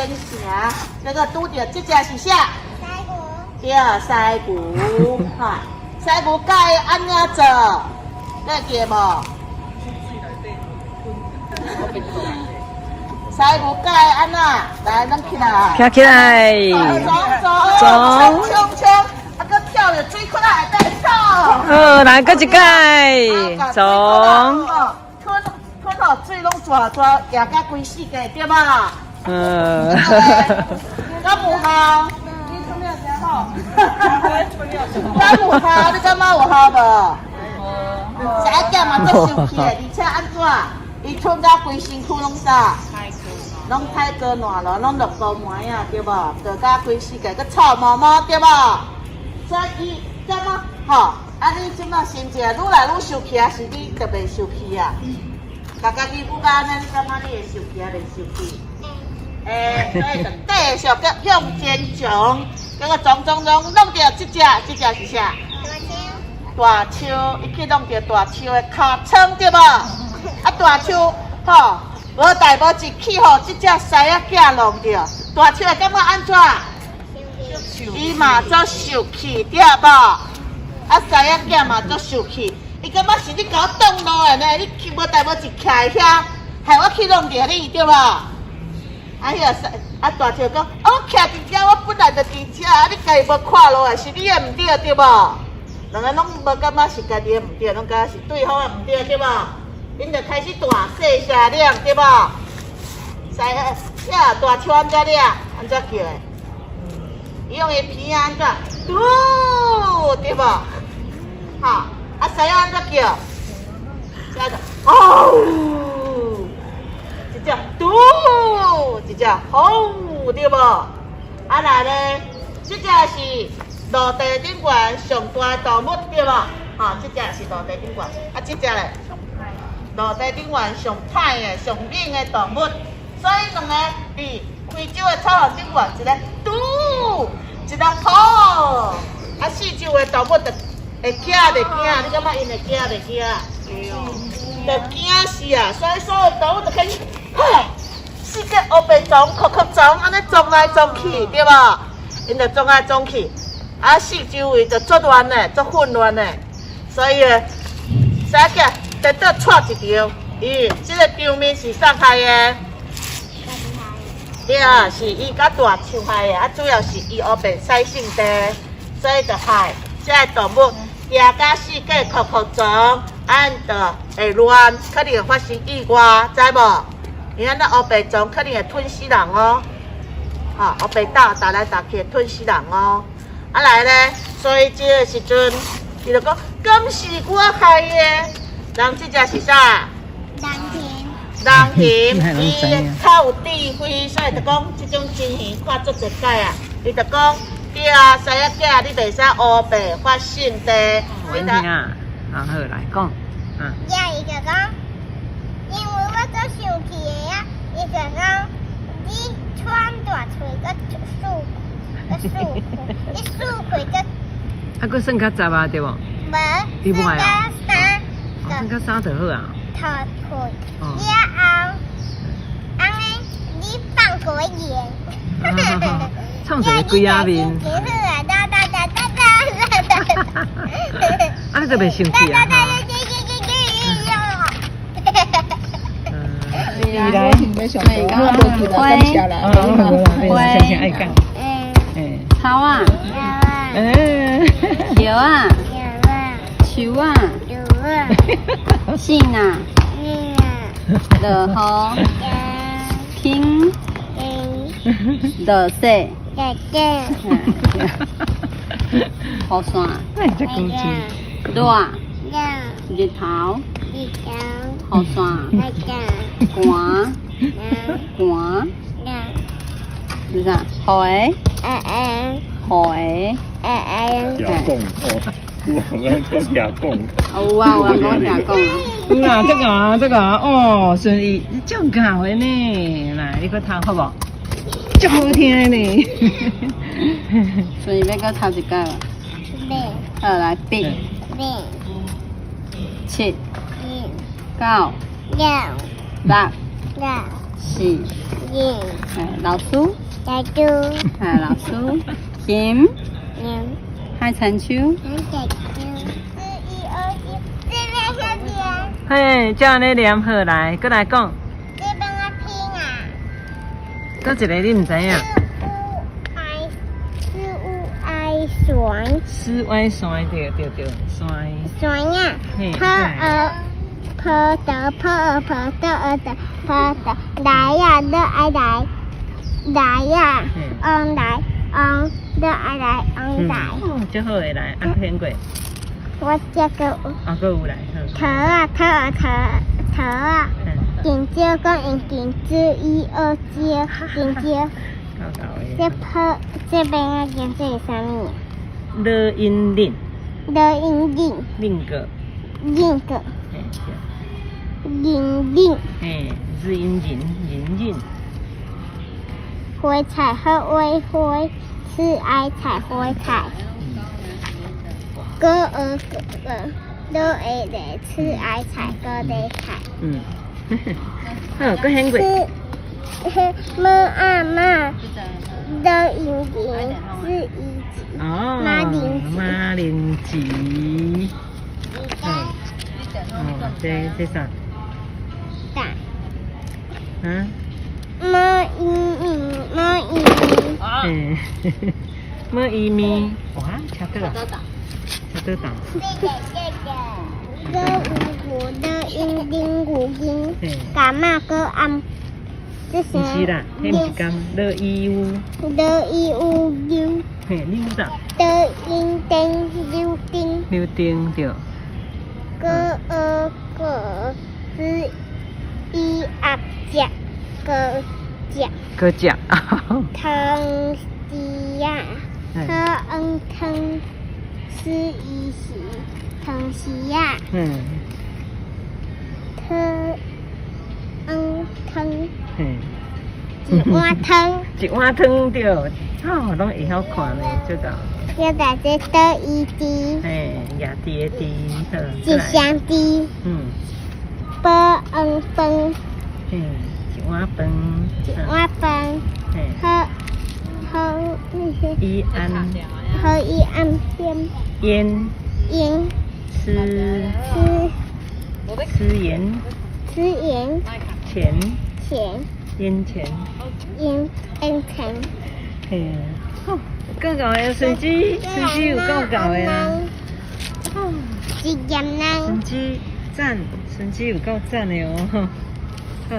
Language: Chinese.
边城，那个拄着这只是啥？对，西牛，哈，西牛该安怎做？你记无？西牛该安怎？来，咱起来。跳起来，冲，啊，搁跳着水窟来再走。好，来搁一届，冲。吞好水拢抓，也甲规世界对吧？敢有效？你春了真好。敢有效？你感觉有效无？这一件嘛足受气的，而且安怎？伊春甲规身躯拢啥？拢太过烂了，拢落高霾啊，对无？就甲规世界佮臭毛毛，对无？所以伊感觉吼，啊你即摆心情愈来愈受气啊，是你特别受气啊？家己不干呢，你感觉你会受气啊，袂受气？所以就继续佮向前冲，结果冲，弄到这只是啥？大树，伊去弄到大树的尻川对无？啊大树吼，无代无志去互这只狮仔囝弄着，大树会感觉安怎？伊嘛足受气对无？啊狮仔囝嘛足受气。伊感觉是你甲我挡路的呢，你去无代无志徛遐，害我去弄着你，对无？啊，迄个大树讲，我徛伫遮，我本来就伫遮，你家己无看路的，是你的毋对，对无？两个拢无感觉是家己的毋对，拢感觉是对方的毋对，对无？因就开始大细声亮，对无？大树安怎亮？安怎叫的？伊用伊鼻安怎？嘟，对无？哈。啊，狮仔安怎叫？狮子哦，一只嘟，一只吼，对无？啊来咧，这只是陆地顶悬上大的动物，对无？哈，这只是陆地顶悬，啊，这只咧，陆地顶悬上歹的、上猛的动物，所以两个伫非洲的草原顶悬，一个嘟，一个吼，啊，四周的动物就。会惊袂惊？你感觉因会惊袂惊？就惊死啊！所以所有动物就开始，世界乌白撞、壳撞，安尼撞来撞去，对无？因就撞来撞去，啊四周围就作乱的、作混乱的，所以啥个得到错一条，这个场面是啥害的？对啊，是伊甲大树害的，啊主要是伊乌白使性地，所以就害这个动物。也甲世界壳撞，安就会乱，可能会发生意外，知无？因为咱乌白撞可能会吞死人哦，哈，乌白打来打去吞死人哦。啊来咧，所以这个时阵，伊就讲，敢是我害的？人这只是啥？人田，伊较有智慧，所以就讲这种情形看足侪解啊。伊就讲。对啊，狮仔囝你袂使乌白发生的。听啊，好来讲，伊就讲，因为我做生气的啊，伊就讲，你穿大嘴个竖你竖开个。啊，佫算较杂啊，对无？无。你买啊？算较3就好啊。头开，了后，安尼你放过盐。创造几下面。啊，你就袂生气啊？来，草啊，叶啊，树啊，杏啊，落雨，天，落雪。雨伞，热，日头，雨伞，寒，是啥？雨，有啊，我讲听讲。有啦，这个哦，顺利，这样好的呢，来，你个读好不？真好听呢。所以要搁头一届吧。好来8、7、9、10、是，燕，老鼠，大猪，老鼠，咸，燕，海参秋，大猪。这边小点，嘿，叫你念好来，过来讲。这边我拼啊。搁一个你唔知影？是船。四歪山对，山。船呀，坡的，来呀，的爱来，来呀，来，的爱来，来。哦，最好会来，听过。我这个搁有来，头啊，金蕉跟银子1、2蕉，金蕉。搞这边啊，金这是啥物？乐音令，令个，个，令。嘿，日音人，花菜和花，是爱菜花菜。哥都会来吃爱菜，哥来菜。嗯，好，搁听过。妈啊妈，的银是一级。哦，马铃薯。哦，这啥？大。啊？马伊面，哇，吃得啊？吃得到。的银，干嘛个暗？这是。不是啦，迄不是甘，乐伊乌。嘿，你知道？的银柳丁。对。个是一鸭脚，搁食。汤西呀，汤是一时，汤西呀，汤，一碗汤，一碗汤对，哦，拢会晓看咧，这个。要把这倒一滴，压滴的滴，一香滴，饭，一碗饭，喝一安烟，吃盐，烟钱，嘿，够够的，孙子有够够的啊！一盐人，孙子赞，孙子有够赞的哦，好。